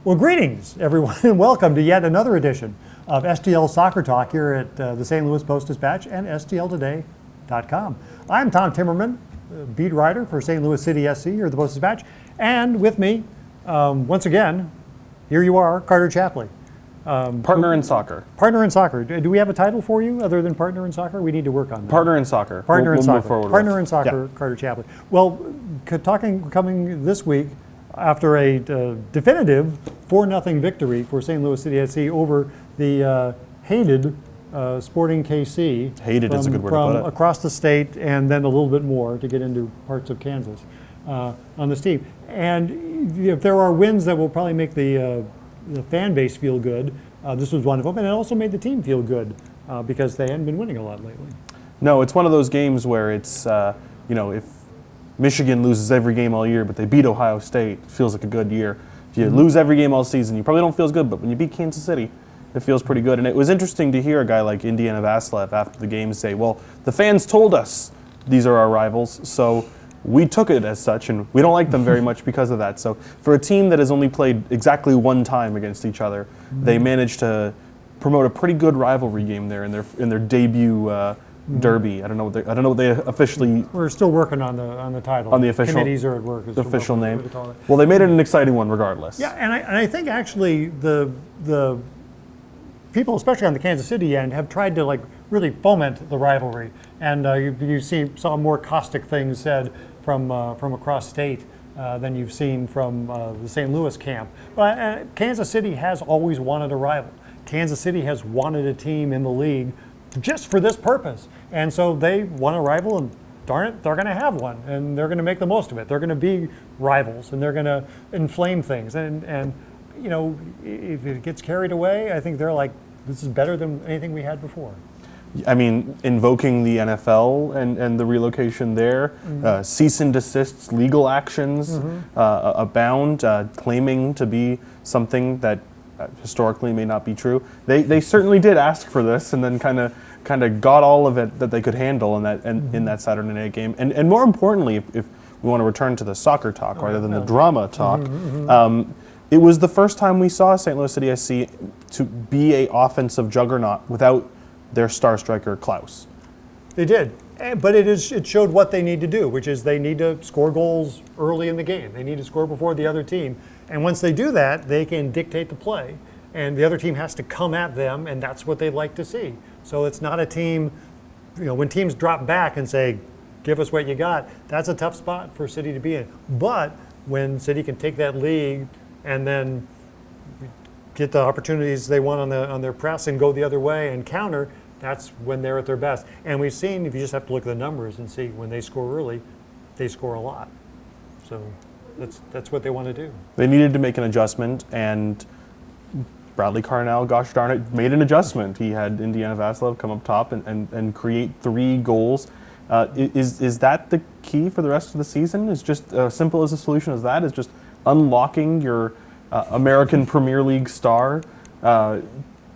Well, greetings, everyone, and welcome to yet another edition of STL Soccer Talk here at the St. Louis Post-Dispatch and stltoday.com. I'm Tom Timmermann, beat writer for St. Louis City SC here at the Post-Dispatch, and with me, once again, here you are, Carter Chapley. Partner in soccer. Partner in soccer. Do we have a title for you other than partner in soccer? We need to work on that. Partner in soccer. Partner in we'll soccer. Move forward Partner with. in soccer, yeah. Carter Chapley. Well, coming this week after a definitive 4-0 victory for St. Louis City SC over the hated Sporting KC. Hated is a good word to put it. From across the state and then a little bit more to get into parts of Kansas on this team. And if there are wins that will probably make the fan base feel good, this was one of them, and it also made the team feel good because they hadn't been winning a lot lately. No, it's one of those games where it's, if Michigan loses every game all year, but they beat Ohio State, it feels like a good year. If you lose every game all season, you probably don't feel as good, but when you beat Kansas City, it feels pretty good. And it was interesting to hear a guy like Indiana Vassilev after the game say, well, the fans told us these are our rivals, so we took it as such, and we don't like them very much because of that. So for a team that has only played exactly one time against each other, they managed to promote a pretty good rivalry game there in their debut derby. I don't know what they officially. We're still working on the title. On the official committees are at work. The official name. Well, they made it an exciting one regardless. Yeah, and I think actually the people, especially on the Kansas City end, have tried to really foment the rivalry, and you saw more caustic things said from across state than you've seen from the St. Louis camp. But Kansas City has always wanted a rival. Kansas City has wanted a team in the league just for this purpose, and so they want a rival, and darn it, they're going to have one, and they're going to make the most of it. They're going to be rivals, and they're going to inflame things, and if it gets carried away, I think they're like, this is better than anything we had before. I mean, invoking the NFL and the relocation there, cease and desists, legal actions abound, claiming to be something that historically may not be true. They certainly did ask for this, and then kind of got all of it that they could handle in that Saturday night game. And more importantly, if we want to return to the soccer talk rather than the drama talk, it was the first time we saw St. Louis City SC to be an offensive juggernaut without their star striker Klaus. They did, but it showed what they need to do, which is they need to score goals early in the game. They need to score before the other team, and once they do that, they can dictate the play, and the other team has to come at them, and that's what they like to see. So it's not a team, when teams drop back and say, give us what you got, that's a tough spot for City to be in. But when City can take that lead and then get the opportunities they want on their press and go the other way and counter, that's when they're at their best. And we've seen, if you just have to look at the numbers and see, when they score early, they score a lot. So that's what they want to do. They needed to make an adjustment, and Bradley Carnell, gosh darn it, made an adjustment. He had Indiana Vassilev come up top and create 3 goals. Is that the key for the rest of the season? Is just as simple as a solution as that? Is just unlocking your American Premier League star,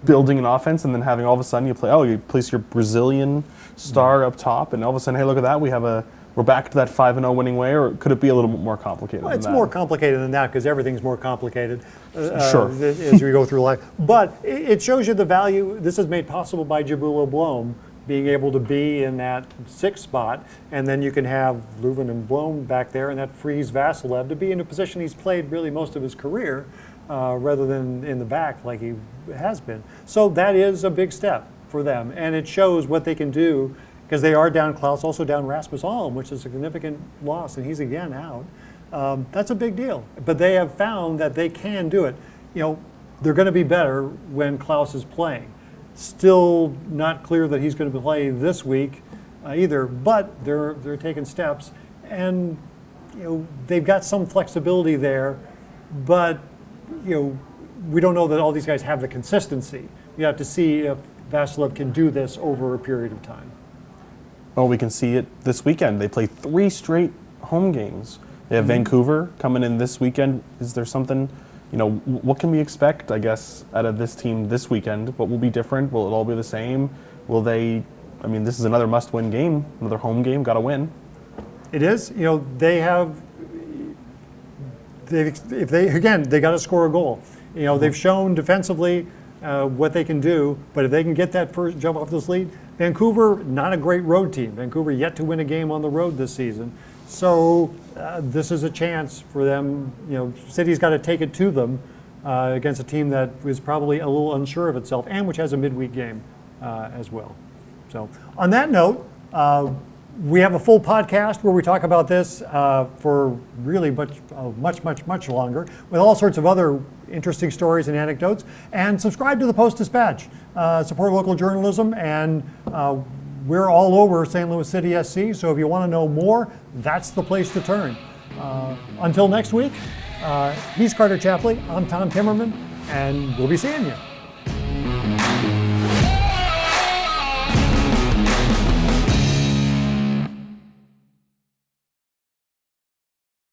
building an offense, and then having all of a sudden you place your Brazilian star up top, and all of a sudden, hey, look at that, we're back to that 5-0 winning way, or could it be a little bit more complicated than that? It's more complicated than that because everything's more complicated sure. as we go through life. But it shows you the value. This is made possible by Jabulo Blom being able to be in that 6th spot, and then you can have Leuven and Blom back there, and that frees Vassilev to be in a position he's played really most of his career rather than in the back like he has been. So that is a big step for them, and it shows what they can do because they are down Klaus, also down Rasmus Alm, which is a significant loss, and he's again out. That's a big deal, but they have found that they can do it. They're going to be better when Klaus is playing. Still not clear that he's going to play this week either, but they're taking steps, and they've got some flexibility there, but we don't know that all these guys have the consistency. You have to see if Vassilev can do this over a period of time. Well, we can see it this weekend. They play 3 straight home games. They have Vancouver coming in this weekend. Is there something, what can we expect, I guess, out of this team this weekend? What will be different? Will it all be the same? Will they, this is another must-win game, another home game, got to win. It is. They got to score a goal. You know, they've shown defensively what they can do, but if they can get that first jump off this lead, Vancouver, not a great road team. Vancouver yet to win a game on the road this season. So this is a chance for them. You know, City's got to take it to them against a team that is probably a little unsure of itself and which has a midweek game as well. So on that note, we have a full podcast where we talk about this for really much longer, with all sorts of other interesting stories and anecdotes. And subscribe to the Post-Dispatch. Support local journalism, and we're all over St. Louis City SC, so if you want to know more, that's the place to turn. Until next week, he's Carter Chapley, I'm Tom Timmerman, and we'll be seeing you.